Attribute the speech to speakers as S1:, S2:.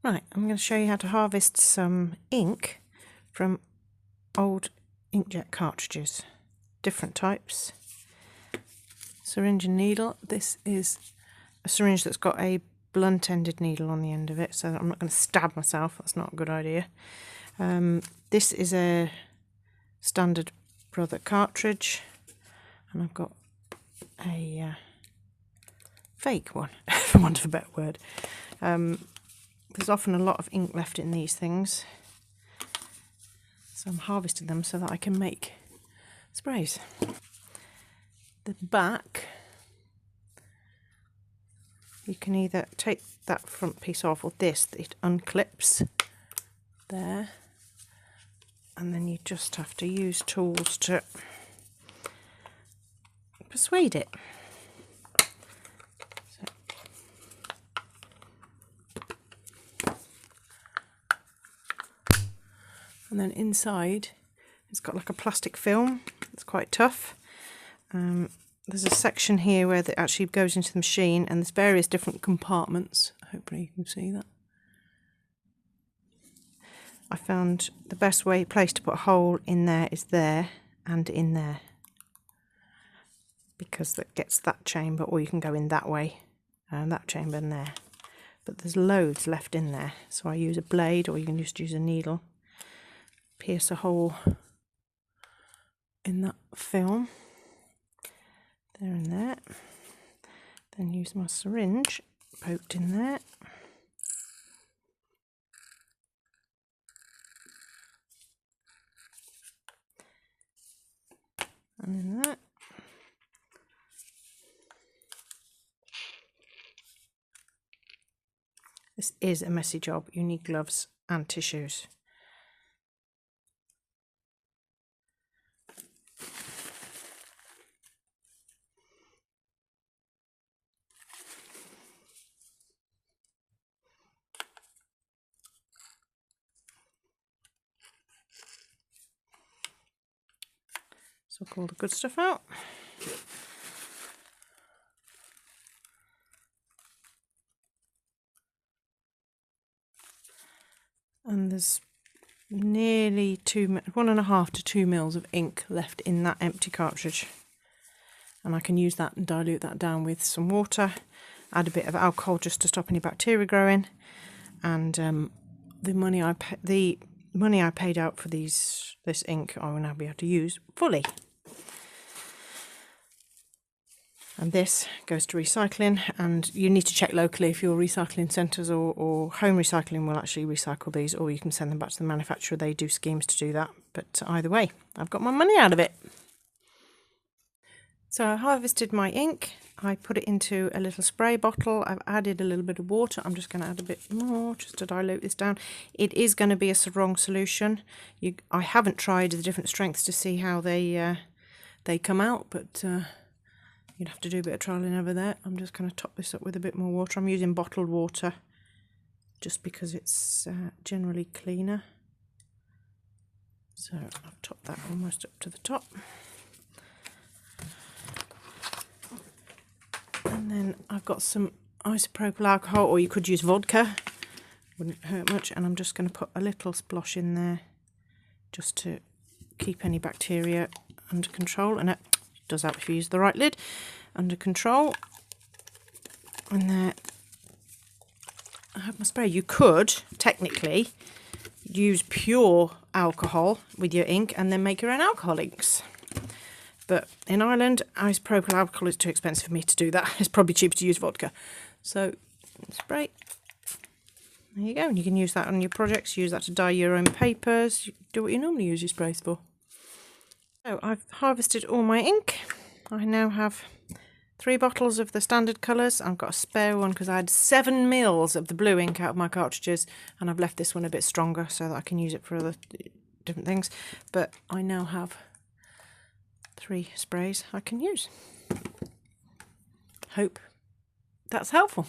S1: Right, I'm going to show you how to harvest some ink from old inkjet cartridges. Different types. Syringe and needle. This is a syringe that's got a blunt-ended needle on the end of it, so I'm not going to stab myself. That's not a good idea. This is a standard brother cartridge, and I've got a fake one, for want of a better word. There's often a lot of ink left in these things, so I'm harvesting them so that I can make sprays. The back, you can either take that front piece off or this, it unclips there, and then you just have to use tools to persuade it. And then inside it's got like a plastic film. It's quite tough. There's a section here where it actually goes into the machine, and there's various different compartments. Hopefully you can see that. I found the best place to put a hole in there is there and in there, because that gets that chamber, or you can go in that way, that chamber and there. But there's loads left in there, so I use a blade, or you can just use a needle. Pierce a hole in that film, there and there, then use my syringe poked in there, and in that. This is a messy job. You need gloves and tissues. Suck all the good stuff out. And there's nearly 1.5 to 2 mils of ink left in that empty cartridge. And I can use that and dilute that down with some water, add a bit of alcohol just to stop any bacteria growing, and the money I paid out for this ink I will now be able to use fully. And this goes to recycling, and you need to check locally if your recycling centres or home recycling will actually recycle these, or you can send them back to the manufacturer. They do schemes to do that, but either way, I've got my money out of it. So I harvested my ink, I put it into a little spray bottle, I've added a little bit of water. I'm just going to add a bit more just to dilute this down. It is going to be a sarong solution. I haven't tried the different strengths to see how they come out, but you'd have to do a bit of trialing over there. I'm just going to top this up with a bit more water. I'm using bottled water just because it's generally cleaner. So I've topped that almost up to the top. And then I've got some isopropyl alcohol, or you could use vodka. Wouldn't hurt much. And I'm just going to put a little splosh in there just to keep any bacteria under control. And it does that if you use the right lid. Under control. And there I have my spray. You could technically use pure alcohol with your ink and then make your own alcohol inks. But in Ireland, isopropyl alcohol is too expensive for me to do that. It's probably cheaper to use vodka. So spray. There you go. And you can use that on your projects. Use that to dye your own papers. Do what you normally use your sprays for. So I've harvested all my ink. I now have 3 bottles of the standard colours. I've got a spare one because I had 7 mils of the blue ink out of my cartridges, and I've left this one a bit stronger so that I can use it for other different things. But I now have 3 sprays I can use. Hope that's helpful.